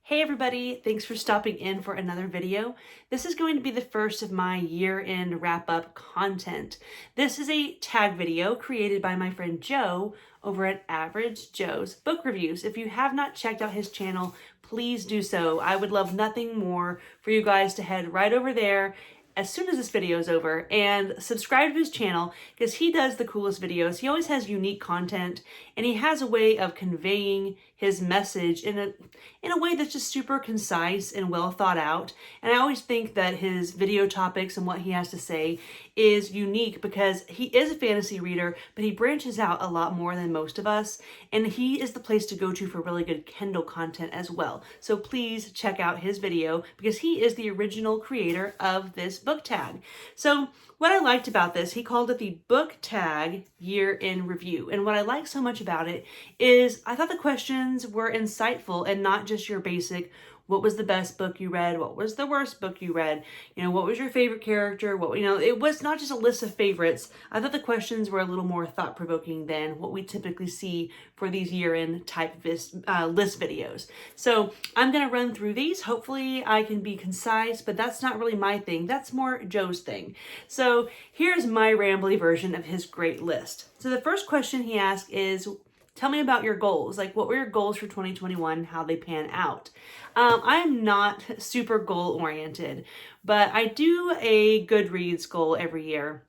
Hey everybody, thanks for stopping in for another video. This is going to be the first of my year-end wrap-up content. This is a tag video created by my friend Joe over at Average Joe's Book Reviews. If you have not checked out his channel, please do so. I would love nothing more for you guys to head right over there as soon as this video is over and subscribe to his channel because he does the coolest videos. He always has unique content and he has a way of conveying his message in a way that's just super concise and well thought out. And I always think that his video topics and what he has to say is unique because he is a fantasy reader, but he branches out a lot more than most of us. And he is the place to go to for really good Kindle content as well. So please check out his video because he is the original creator of this book tag. So what I liked about this, he called it the book tag year in review. And what I like so much about it is I thought the questions were insightful and not just your basic, what was the best book you read? What was the worst book you read? What was your favorite character? It was not just a list of favorites. I thought the questions were a little more thought-provoking than what we typically see for these year-end type list videos. So I'm going to run through these. Hopefully I can be concise, but that's not really my thing. That's more Joe's thing. So here's my rambly version of his great list. So the first question he asked is, tell me about your goals. Like, what were your goals for 2021? How they pan out? I'm not super goal-oriented, but I do a Goodreads goal every year.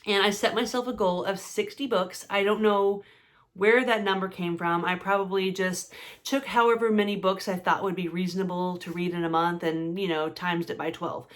And I set myself a goal of 60 books. I don't know where that number came from. I probably just took however many books I thought would be reasonable to read in a month and, times it by 12.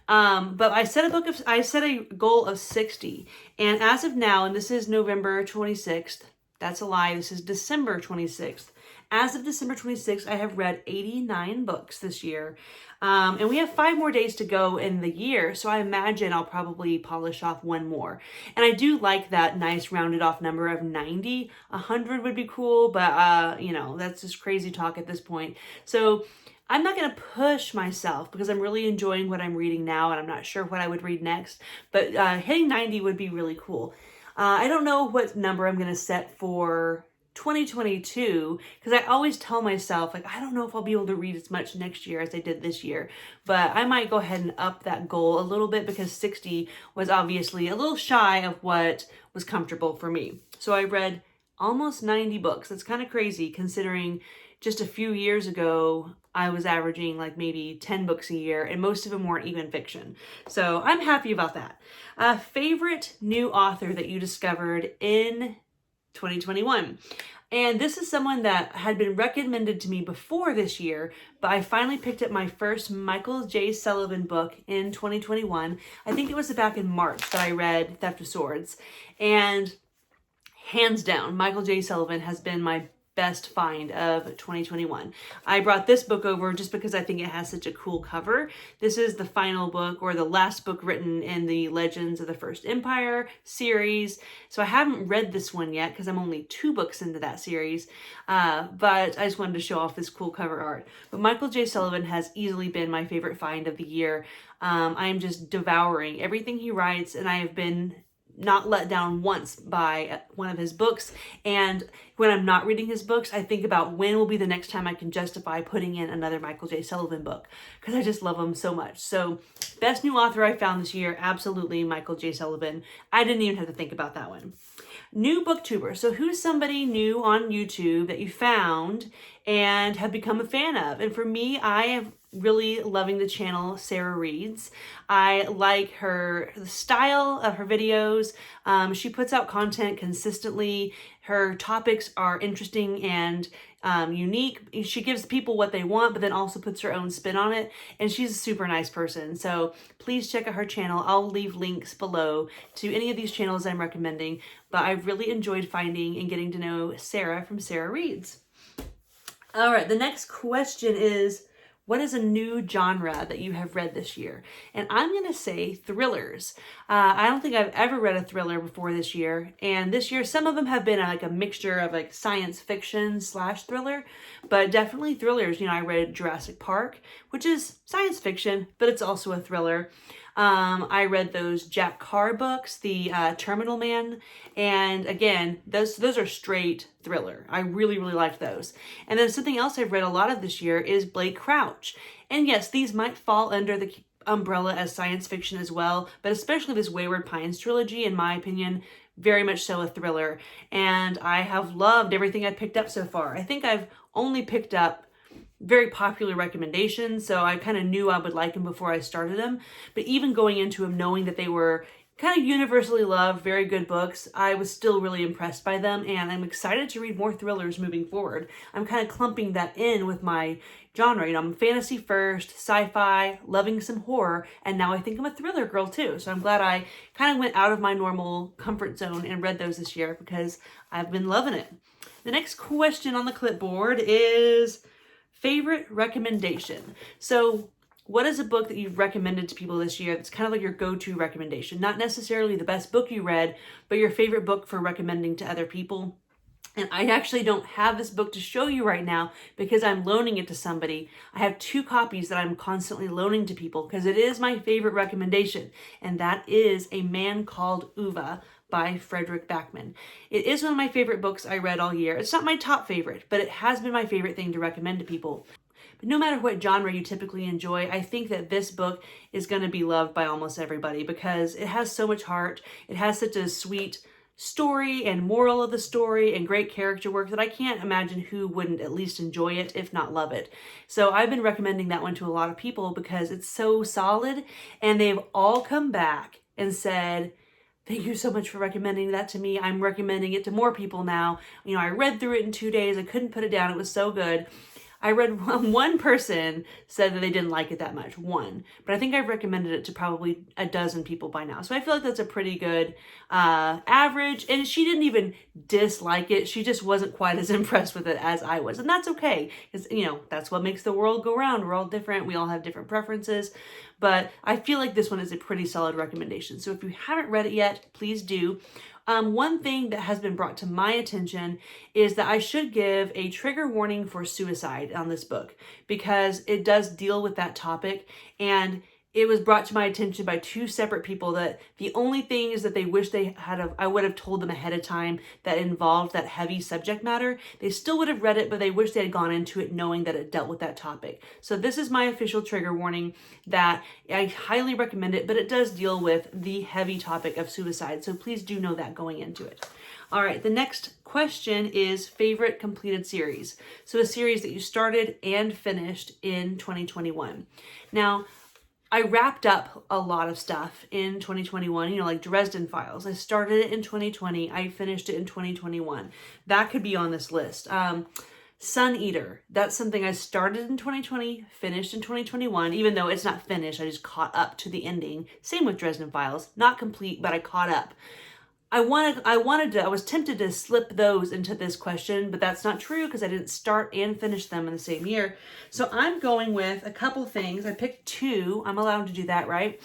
But I set a goal of 60. And as of now, and this is November 26th, that's a lie. This is December 26th. As of December 26th, I have read 89 books this year. And we have 5 more days to go in the year. So I imagine I'll probably polish off one more. And I do like that nice rounded off number of 90. 100 would be cool, but that's just crazy talk at this point. So I'm not going to push myself because I'm really enjoying what I'm reading now and I'm not sure what I would read next. But hitting 90 would be really cool. I don't know what number I'm going to set for 2022 because I always tell myself, I don't know if I'll be able to read as much next year as I did this year, but I might go ahead and up that goal a little bit because 60 was obviously a little shy of what was comfortable for me. So I read almost 90 books. That's kind of crazy considering just a few years ago, I was averaging maybe 10 books a year, and most of them weren't even fiction. So I'm happy about that. Favorite new author that you discovered in 2021? And this is someone that had been recommended to me before this year, but I finally picked up my first Michael J. Sullivan book in 2021. I think it was back in March that I read Theft of Swords. And hands down, Michael J. Sullivan has been my best find of 2021. I brought this book over just because I think it has such a cool cover. This is the final book or the last book written in the Legends of the First Empire series. So I haven't read this one yet because I'm only 2 books into that series. But I just wanted to show off this cool cover art. But Michael J. Sullivan has easily been my favorite find of the year. I am just devouring everything he writes, and I have been not let down once by one of his books. And when I'm not reading his books, I think about when will be the next time I can justify putting in another Michael J. Sullivan book because I just love him so much. So best new author I found this year, absolutely Michael J. Sullivan. I didn't even have to think about that one. New BookTuber. So who's somebody new on YouTube that you found and have become a fan of? And for me, I am really loving the channel Sarah Reads. I like the style of her videos. She puts out content consistently. Her topics are interesting and unique. She gives people what they want, but then also puts her own spin on it. And she's a super nice person. So please check out her channel. I'll leave links below to any of these channels I'm recommending. But I've really enjoyed finding and getting to know Sarah from Sarah Reads. All right, the next question is, what is a new genre that you have read this year? And I'm going to say thrillers. I don't think I've ever read a thriller before this year. And this year, some of them have been a mixture of science fiction / thriller, but definitely thrillers. I read Jurassic Park, which is science fiction, but it's also a thriller. I read those Jack Carr books, the Terminal Man, and again, those are straight thriller. I really, really liked those. And then something else I've read a lot of this year is Blake Crouch. And yes, these might fall under the umbrella as science fiction as well, but especially this Wayward Pines trilogy, in my opinion, very much so a thriller. And I have loved everything I've picked up so far. I think I've only picked up very popular recommendations, so I kind of knew I would like them before I started them. But even going into them knowing that they were kind of universally loved, very good books, I was still really impressed by them, and I'm excited to read more thrillers moving forward. I'm kind of clumping that in with my genre. You know, I'm fantasy first, sci-fi, loving some horror, and now I think I'm a thriller girl too. So I'm glad I kind of went out of my normal comfort zone and read those this year because I've been loving it. The next question on the clipboard is favorite recommendation. So what is a book that you've recommended to people this year that's kind of like your go-to recommendation? Not necessarily the best book you read, but your favorite book for recommending to other people. And I actually don't have this book to show you right now because I'm loaning it to somebody. I have 2 copies that I'm constantly loaning to people because it is my favorite recommendation. And that is A Man Called Uva by Frederick Backman. It is one of my favorite books I read all year. It's not my top favorite, but it has been my favorite thing to recommend to people. But no matter what genre you typically enjoy, I think that this book is going to be loved by almost everybody because it has so much heart. It has such a sweet story and moral of the story and great character work that I can't imagine who wouldn't at least enjoy it, if not love it. So I've been recommending that one to a lot of people because it's so solid, and they've all come back and said, thank you so much for recommending that to me. I'm recommending it to more people now. You know, I read through it in 2 days. I couldn't put it down. It was so good. I read one person said that they didn't like it that much, one. But I think I've recommended it to probably a dozen people by now. So I feel like that's a pretty good average. And she didn't even dislike it. She just wasn't quite as impressed with it as I was. And that's okay. Because, you know, that's what makes the world go round. We're all different. We all have different preferences. But I feel like this one is a pretty solid recommendation. So if you haven't read it yet, please do. One thing that has been brought to my attention is that I should give a trigger warning for suicide on this book because it does deal with that topic, and it was brought to my attention by 2 separate people that the only things that they wish they had, I would have told them ahead of time that involved that heavy subject matter. They still would have read it, but they wish they had gone into it knowing that it dealt with that topic. So this is my official trigger warning that I highly recommend it, but it does deal with the heavy topic of suicide. So please do know that going into it. All right, the next question is favorite completed series. So a series that you started and finished in 2021. Now, I wrapped up a lot of stuff in 2021, you know, like Dresden Files. I started it in 2020. I finished it in 2021. That could be on this list. Sun Eater, that's something I started in 2020, finished in 2021, even though it's not finished. I just caught up to the ending. Same with Dresden Files. Not complete, but I caught up. I was tempted to slip those into this question, but that's not true because I didn't start and finish them in the same year. So I'm going with a couple things. I picked 2. I'm allowed to do that, right?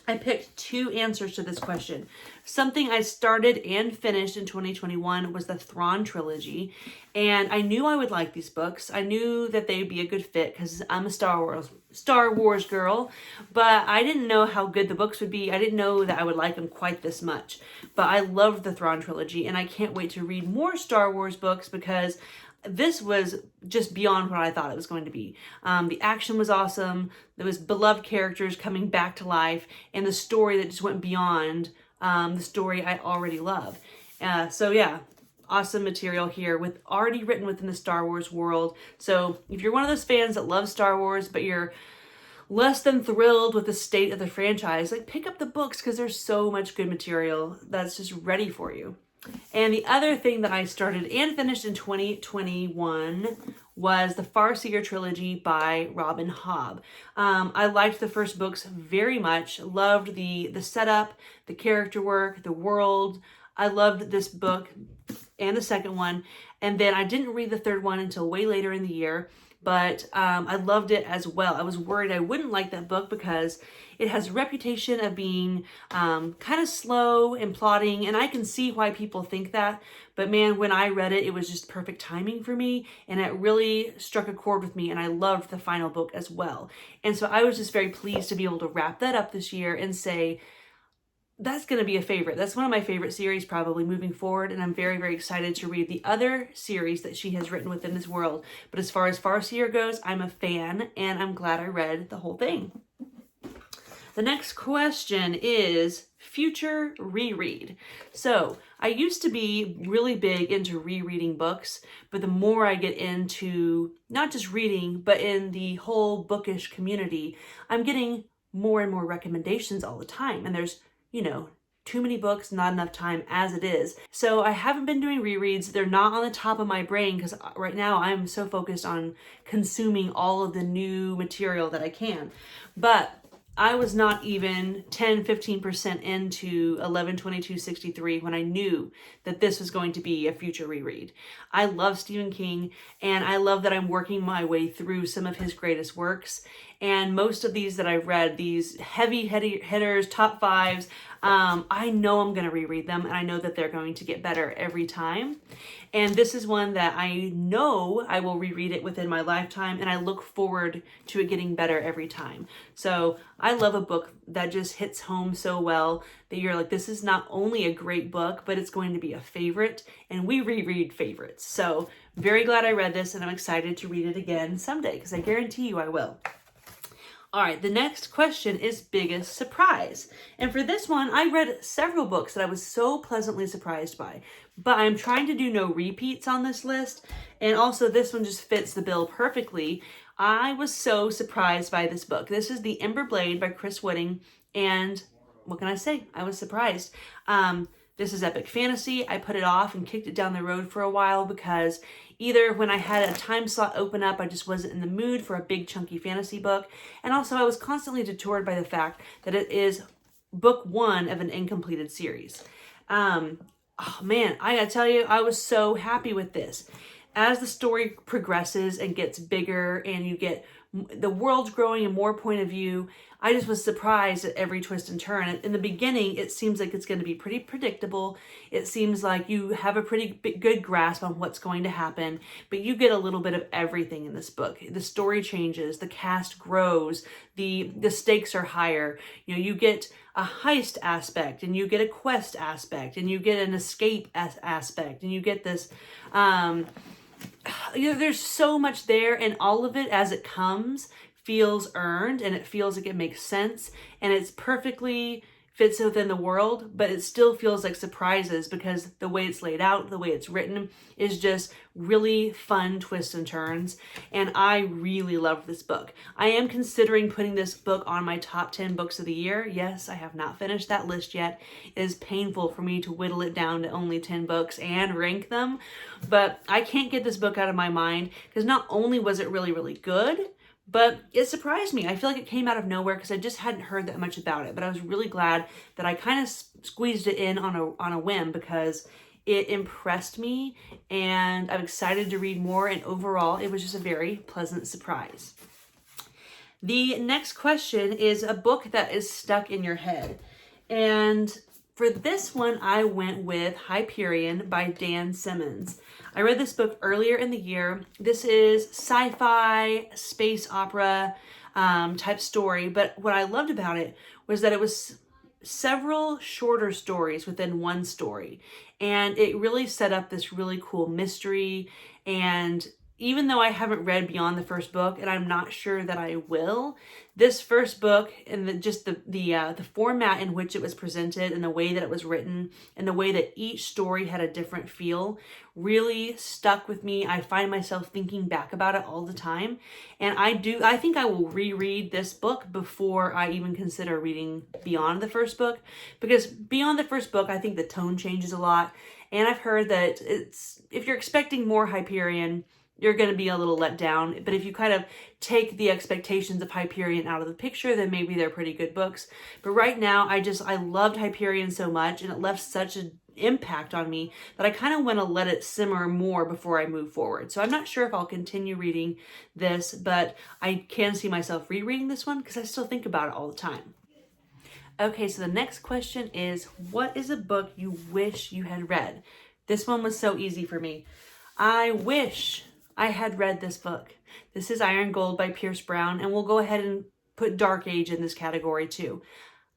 I picked 2 answers to this question. Something I started and finished in 2021 was the Thrawn trilogy. And I knew I would like these books. I knew that they'd be a good fit because I'm a Star Wars girl, but I didn't know how good the books would be. I didn't know that I would like them quite this much. But I loved the Thrawn trilogy, and I can't wait to read more Star Wars books because this was just beyond what I thought it was going to be. The action was awesome. There was beloved characters coming back to life, and the story that just went beyond the story I already love. So yeah, awesome material here with already written within the Star Wars world. So if you're one of those fans that love Star Wars, but you're less than thrilled with the state of the franchise, like pick up the books because there's so much good material that's just ready for you. And the other thing that I started and finished in 2021 was the Farseer trilogy by Robin Hobb. I liked the first books very much, loved the setup, the character work, the world. I loved this book and the second one. And then I didn't read the third one until way later in the year. but I loved it as well. I was worried I wouldn't like that book because it has a reputation of being kind of slow and plodding, and I can see why people think that. But man, when I read it, it was just perfect timing for me, and it really struck a chord with me, and I loved the final book as well. And so I was just very pleased to be able to wrap that up this year and say, that's going to be a favorite. That's one of my favorite series probably moving forward, and I'm very, very excited to read the other series that she has written within this world. But as far as Farseer goes, I'm a fan, and I'm glad I read the whole thing. The next question is future reread. So I used to be really big into rereading books, but the more I get into not just reading, but in the whole bookish community, I'm getting more and more recommendations all the time. And there's, too many books, not enough time as it is. So I haven't been doing rereads. They're not on the top of my brain because right now I'm so focused on consuming all of the new material that I can. But I was not even 10-15% into 11/22/63 when I knew that this was going to be a future reread. I love Stephen King, and I love that I'm working my way through some of his greatest works. And most of these that I've read, these heavy hitters, top fives, I know I'm going to reread them, and I know that they're going to get better every time. And this is one that I know I will reread it within my lifetime, and I look forward to it getting better every time. So I love a book that just hits home so well that you're like, this is not only a great book, but it's going to be a favorite, and we reread favorites. So very glad I read this, and I'm excited to read it again someday, because I guarantee you I will. All right, the next question is biggest surprise. And for this one, I read several books that I was so pleasantly surprised by, but I'm trying to do no repeats on this list. And also this one just fits the bill perfectly. I was so surprised by this book. This is The Ember Blade by Chris Whitting. And what can I say? I was surprised. This is epic fantasy. I put it off and kicked it down the road for a while because either when I had a time slot open up, I just wasn't in the mood for a big chunky fantasy book. And also I was constantly detoured by the fact that it is book one of an incompleted series. Oh man, I gotta tell you, I was so happy with this. As the story progresses and gets bigger and you get the world's growing and more point of view, I just was surprised at every twist and turn. In the beginning, it seems like it's going to be pretty predictable. It seems like you have a pretty good grasp on what's going to happen, but you get a little bit of everything in this book. The story changes, the cast grows, the stakes are higher. You get a heist aspect, and you get a quest aspect, and you get an escape aspect, and you get this there's so much there, and all of it as it comes feels earned, and it feels like it makes sense, and it's perfectly fits within the world, but it still feels like surprises because the way it's laid out, the way it's written is just really fun twists and turns. And I really love this book. I am considering putting this book on my top 10 books of the year. Yes, I have not finished that list yet. It is painful for me to whittle it down to only 10 books and rank them, but I can't get this book out of my mind because not only was it really, really good, but it surprised me. I feel like it came out of nowhere because I just hadn't heard that much about it. But I was really glad that I kind of squeezed it in on a whim because it impressed me, and I'm excited to read more. And overall, it was just a very pleasant surprise. The next question is a book that is stuck in your head. And for this one, I went with Hyperion by Dan Simmons. I read this book earlier in the year. This is sci-fi, space opera type story, but what I loved about it was that it was several shorter stories within one story, and it really set up this really cool mystery. And even though I haven't read beyond the first book, and I'm not sure that I will, this first book and the format in which it was presented and the way that it was written and the way that each story had a different feel really stuck with me. I find myself thinking back about it all the time. And I think I will reread this book before I even consider reading beyond the first book, because beyond the first book, I think the tone changes a lot. And I've heard that if you're expecting more Hyperion, you're going to be a little let down. But if you kind of take the expectations of Hyperion out of the picture, then maybe they're pretty good books. But right now, I loved Hyperion so much, and it left such an impact on me that I kind of want to let it simmer more before I move forward. So I'm not sure if I'll continue reading this, but I can see myself rereading this one because I still think about it all the time. Okay, so the next question is, what is a book you wish you had read? This one was so easy for me. I wish I had read this book. This is Iron Gold by Pierce Brown, and we'll go ahead and put Dark Age in this category too.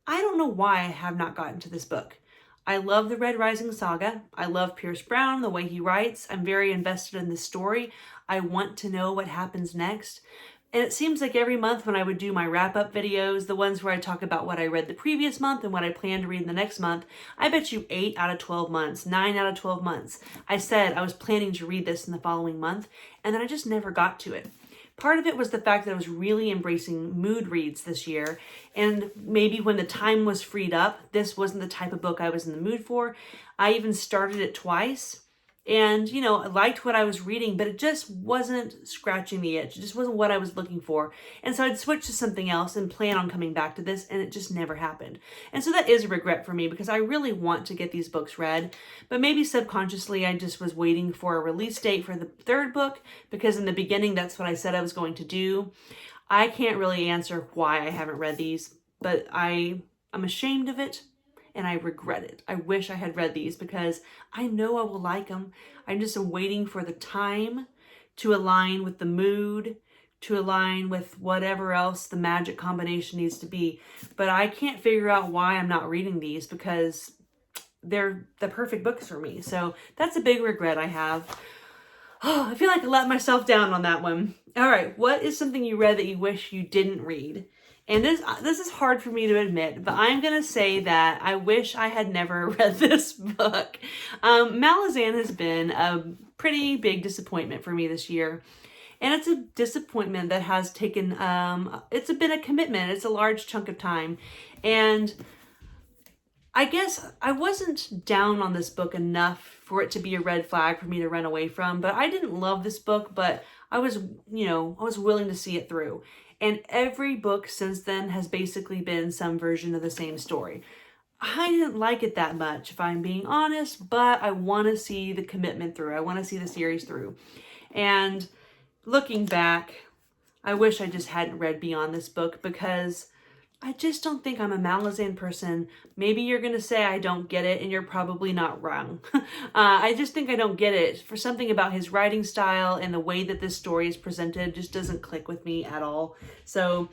I don't know why I have not gotten to this book. I love the Red Rising saga. I love Pierce Brown, the way he writes. I'm very invested in this story. I want to know what happens next. And it seems like every month when I would do my wrap-up videos, the ones where I talk about what I read the previous month and what I plan to read the next month, I bet you 8 out of 12 months, 9 out of 12 months, I said I was planning to read this in the following month, and then I just never got to it. Part of it was the fact that I was really embracing mood reads this year, and maybe when the time was freed up, this wasn't the type of book I was in the mood for. I even started it twice. And, you know, I liked what I was reading, but it just wasn't scratching the itch. It just wasn't what I was looking for. And so I'd switch to something else and plan on coming back to this, and it just never happened. And so that is a regret for me because I really want to get these books read. But maybe subconsciously I just was waiting for a release date for the third book because in the beginning that's what I said I was going to do. I can't really answer why I haven't read these, but I'm ashamed of it. And I regret it. I wish I had read these because I know I will like them. I'm just waiting for the time to align with the mood, to align with whatever else the magic combination needs to be. But I can't figure out why I'm not reading these because they're the perfect books for me. So that's a big regret I have. Oh, I feel like I let myself down on that one. All right, what is something you read that you wish you didn't read? And this is hard for me to admit, but I'm going to say that I wish I had never read this book. Malazan has been a pretty big disappointment for me this year. And it's a disappointment that has taken, it's been a commitment. It's a large chunk of time. And I guess I wasn't down on this book enough for it to be a red flag for me to run away from. But I didn't love this book, but I was willing to see it through. And every book since then has basically been some version of the same story. I didn't like it that much, if I'm being honest, but I want to see the commitment through. I want to see the series through. And looking back, I wish I just hadn't read beyond this book because I just don't think I'm a Malazan person. Maybe you're going to say I don't get it, and you're probably not wrong. I just think I don't get it. For something about his writing style and the way that this story is presented just doesn't click with me at all. So,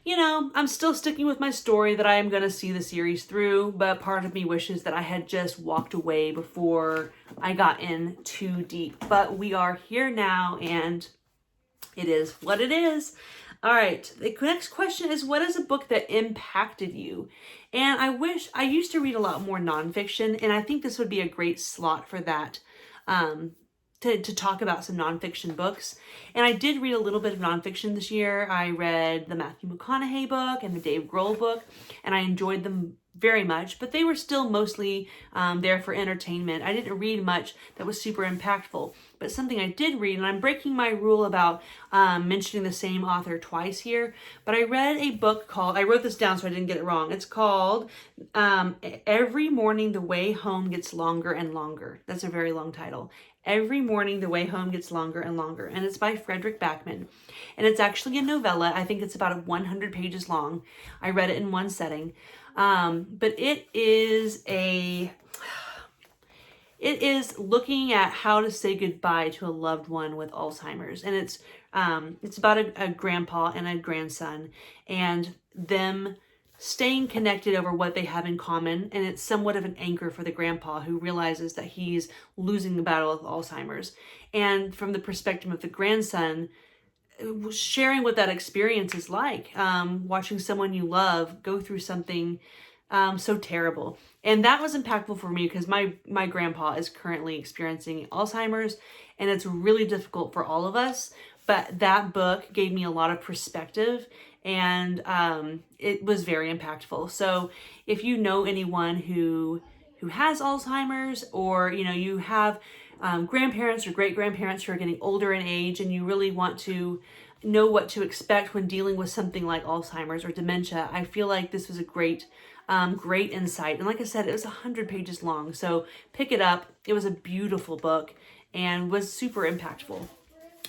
you know, I'm still sticking with my story that I am going to see the series through, but part of me wishes that I had just walked away before I got in too deep. But we are here now, and it is what it is. All right, the next question is, what is a book that impacted you? And I used to read a lot more nonfiction, and I think this would be a great slot for that, to talk about some nonfiction books. And I did read a little bit of nonfiction this year. I read the Matthew McConaughey book and the Dave Grohl book, and I enjoyed them very much, but they were still mostly there for entertainment. I didn't read much that was super impactful, but something I did read, and I'm breaking my rule about mentioning the same author twice here, but I read a book called, I wrote this down so I didn't get it wrong. It's called Every Morning the Way Home Gets Longer and Longer. That's a very long title. Every Morning the Way Home Gets Longer and Longer. And it's by Frederick Backman. And it's actually a novella. I think it's about 100 pages long. I read it in one setting. But it is looking at how to say goodbye to a loved one with Alzheimer's. And it's about a grandpa and a grandson and them staying connected over what they have in common. And it's somewhat of an anchor for the grandpa who realizes that he's losing the battle with Alzheimer's. And from the perspective of the grandson, sharing what that experience is like, watching someone you love go through something so terrible. And that was impactful for me because my grandpa is currently experiencing Alzheimer's, and it's really difficult for all of us. But that book gave me a lot of perspective, and it was very impactful. So if you know anyone who has Alzheimer's, or you have grandparents or great-grandparents who are getting older in age and you really want to know what to expect when dealing with something like Alzheimer's or dementia, I feel like this was a great insight. And like I said, it was 100 pages long, so pick it up. It was a beautiful book and was super impactful.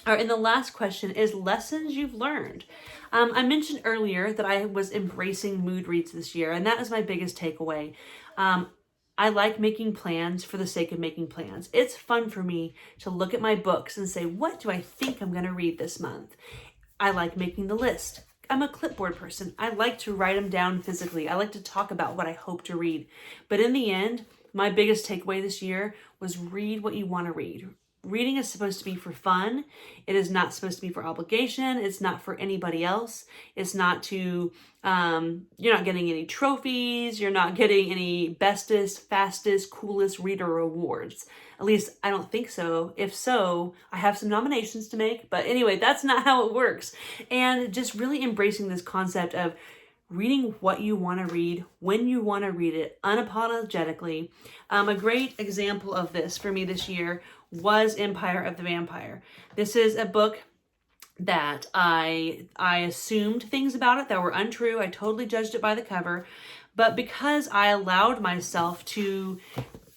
All right, and the last question is lessons you've learned. I mentioned earlier that I was embracing mood reads this year, and that is my biggest takeaway. I like making plans for the sake of making plans. It's fun for me to look at my books and say, what do I think I'm going to read this month? I like making the list. I'm a clipboard person. I like to write them down physically. I like to talk about what I hope to read. But in the end, my biggest takeaway this year was read what you want to read. Reading is supposed to be for fun. It is not supposed to be for obligation. It's not for anybody else. It's not to, you're not getting any trophies. You're not getting any bestest, fastest, coolest reader awards. At least I don't think so. If so, I have some nominations to make. But anyway, that's not how it works. And just really embracing this concept of reading what you want to read, when you want to read it, unapologetically. A great example of this for me this year was Empire of the Vampire. This is a book that I assumed things about it that were untrue. I totally judged it by the cover. But because I allowed myself to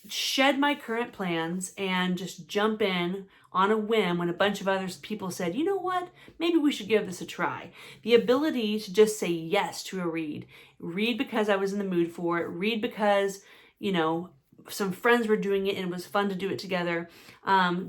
shed my current plans and just jump in on a whim when a bunch of other people said, you know what, maybe we should give this a try. The ability to just say yes to a read because I was in the mood for it, read because, you know, some friends were doing it and it was fun to do it together.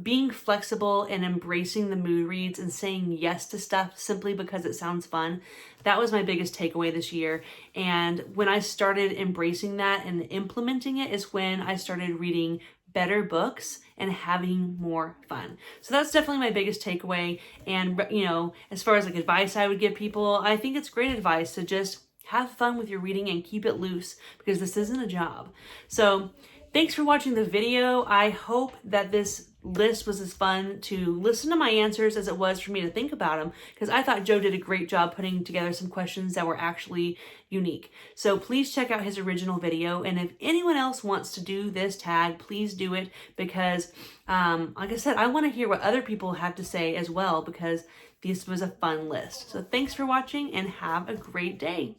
Being flexible and embracing the mood reads and saying yes to stuff simply because it sounds fun. That was my biggest takeaway this year. And when I started embracing that and implementing it is when I started reading better books and having more fun. So that's definitely my biggest takeaway. And, you know, as far as like advice I would give people, I think it's great advice to just have fun with your reading and keep it loose because this isn't a job. So thanks for watching the video. I hope that this list was as fun to listen to my answers as it was for me to think about them, because I thought Joe did a great job putting together some questions that were actually unique. So please check out his original video, and if anyone else wants to do this tag, please do it, because like I said, I want to hear what other people have to say as well, because this was a fun list. So thanks for watching and have a great day.